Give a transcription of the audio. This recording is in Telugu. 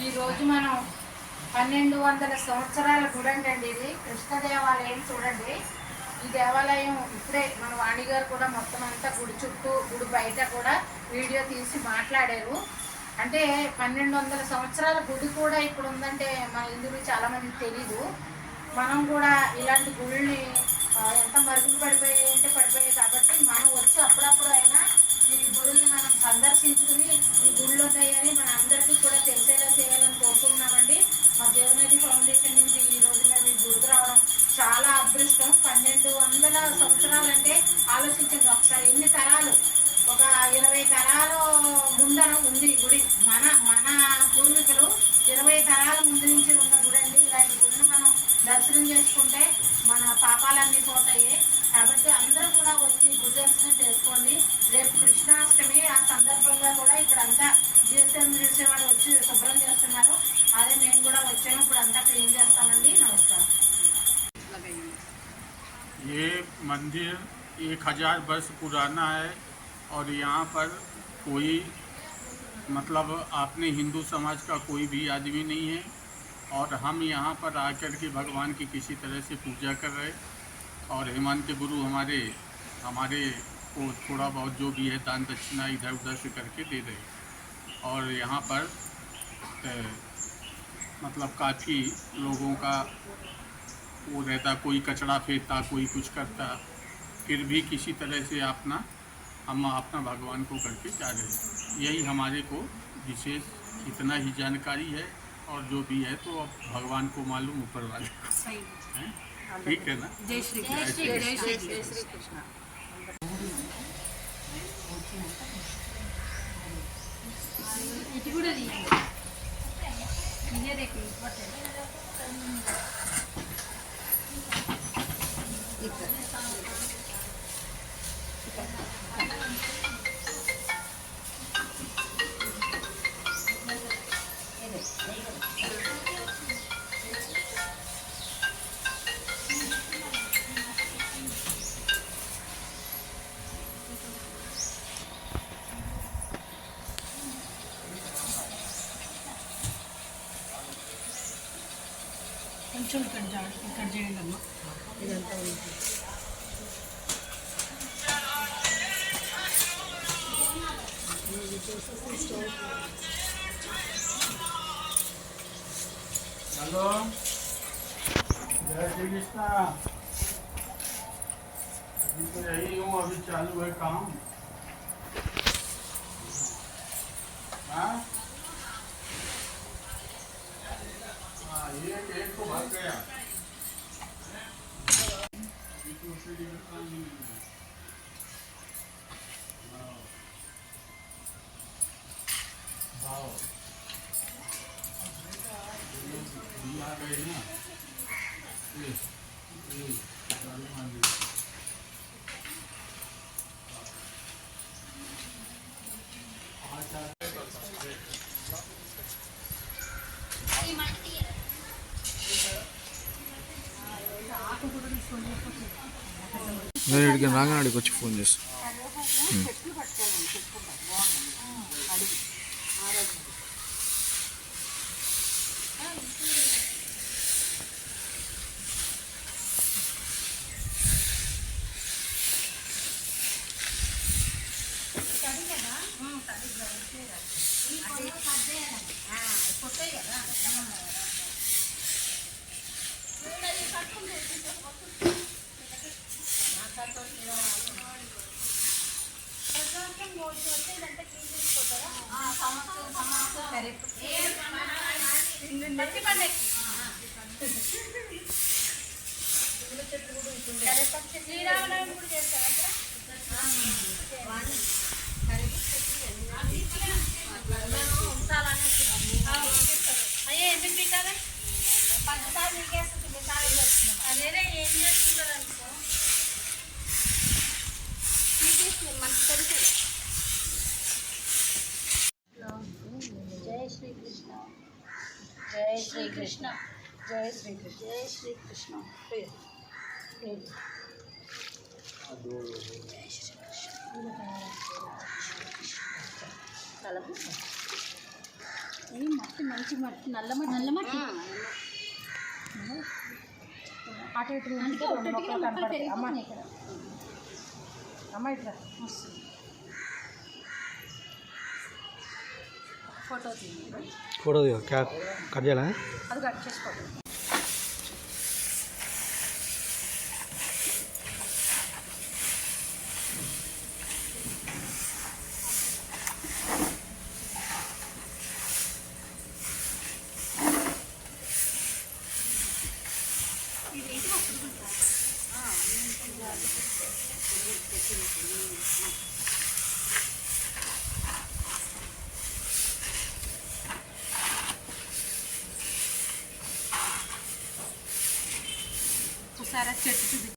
ఈరోజు మనం 1200 సంవత్సరాల గుడి అండి. ఇది కృష్ణ దేవాలయం. చూడండి, ఈ దేవాలయం ఇప్పుడే మన వాణి గారు కూడా మొత్తం అంతా గుడి చుట్టూ గుడి బయట కూడా వీడియో తీసి మాట్లాడారు. అంటే 1200 సంవత్సరాల గుడి కూడా ఇప్పుడు ఉందంటే మన హిందువులు చాలామందికి తెలీదు. మనం కూడా ఇలాంటి గుళ్ళని ఎంత మరుగులు పడిపోయాయి కాబట్టి మనం వచ్చి అప్పుడప్పుడు అయినా ఈ గుడుల్ని మనం సందర్శించుకుని ఈ గుళ్ళు ఉన్నాయని మన అందరికీ కూడా తెలిసేలా చేయాలని కోరుకుంటున్నామండి. మా దేవనది ఫౌండేషన్ నుంచి ఈ రోజు మేము ఈ గుడికి రావడం చాలా అదృష్టం. 1200 సంవత్సరాలు అంటే ఆలోచించండి ఒకసారి, ఎన్ని తరాలు, ఒక 20 తరాల ముందర ఉంది ఈ గుడి. మన మన పూర్వీకులు 20 తరాల ముందు నుంచి ఉన్న గుడి అండి. ఇలాంటి గుడిని మనం దర్శనం చేసుకుంటే మన పాపాలన్నీ పోతాయి. కాబట్టి అందరూ కూడా వచ్చి గుడి దర్శనం చేసుకోండి. రేపు కృష్ణాష్టమి, ఆ సందర్భంగా కూడా ఇక్కడ అంతా జిఎస్ఎం వాళ్ళు వచ్చి శుభ్రం చేస్తున్నారు. అదే మేము కూడా వచ్చాము, ఇప్పుడు అంతా క్లీన్ చేస్తామండి. నమస్కారం. ये मंदिर 1000 वर्ष पुराना है और यहाँ पर कोई मतलब आपने हिंदू समाज का कोई भी आदमी नहीं है और हम यहाँ पर आकर के भगवान की किसी तरह से पूजा कर रहे और हेमंत गुरु हमारे को थोड़ा बहुत जो भी है दान दक्षिणा इधर उधर से करके दे रहे और यहाँ पर मतलब काफ़ी लोगों का वो रहता, कोई कचरा फेंकता, कोई कुछ करता, फिर भी किसी तरह से हम अपना भगवान को करके जा रहे हैं। यही हमारे को विशेष इतना ही जानकारी है और जो भी है तो अब भगवान को मालूम, ऊपर वाले को। ठीक है ना? जय श्री कृष्ण। కొంచెం ఇక్కడ చేయండి అమ్మ, ఇదంతా ఉంది. हेलो, जय श्री कृष्णा। अभी तो यही हूँ, अभी चालू है काम। हाँ, ये एक तो भाग गया। आ गए ना నేను ఇక్కడికి రాగానే అడిగి వచ్చి ఫోన్ చేస్తాను. శ్రీరామనవమి కూడా చేస్తారా? అయ్యే ఎందుకు పెట్టారా? 10 సార్లు నీకేస్తుంది, సార్లు చేస్తున్నాం. అదేనే ఏం చేస్తున్నారు అనుకో, మనకు తెలుసు. జై శ్రీకృష్ణ, జై శ్రీకృష్ణ, జై శ్రీకృష్ణ, జై శ్రీకృష్ణ. మట్టి మంచి మట్టి నల్ల మట్టి అటు ఇటు నుంచి రెండు మొక్కలు కనపడతాయి. అమ్మ ఇట్లా ఫోటో తీయండి. ఫోటో కట్ చేయాలా? అది కట్ చేసుకోండి. ఒకసారి చెట్టు చూపి.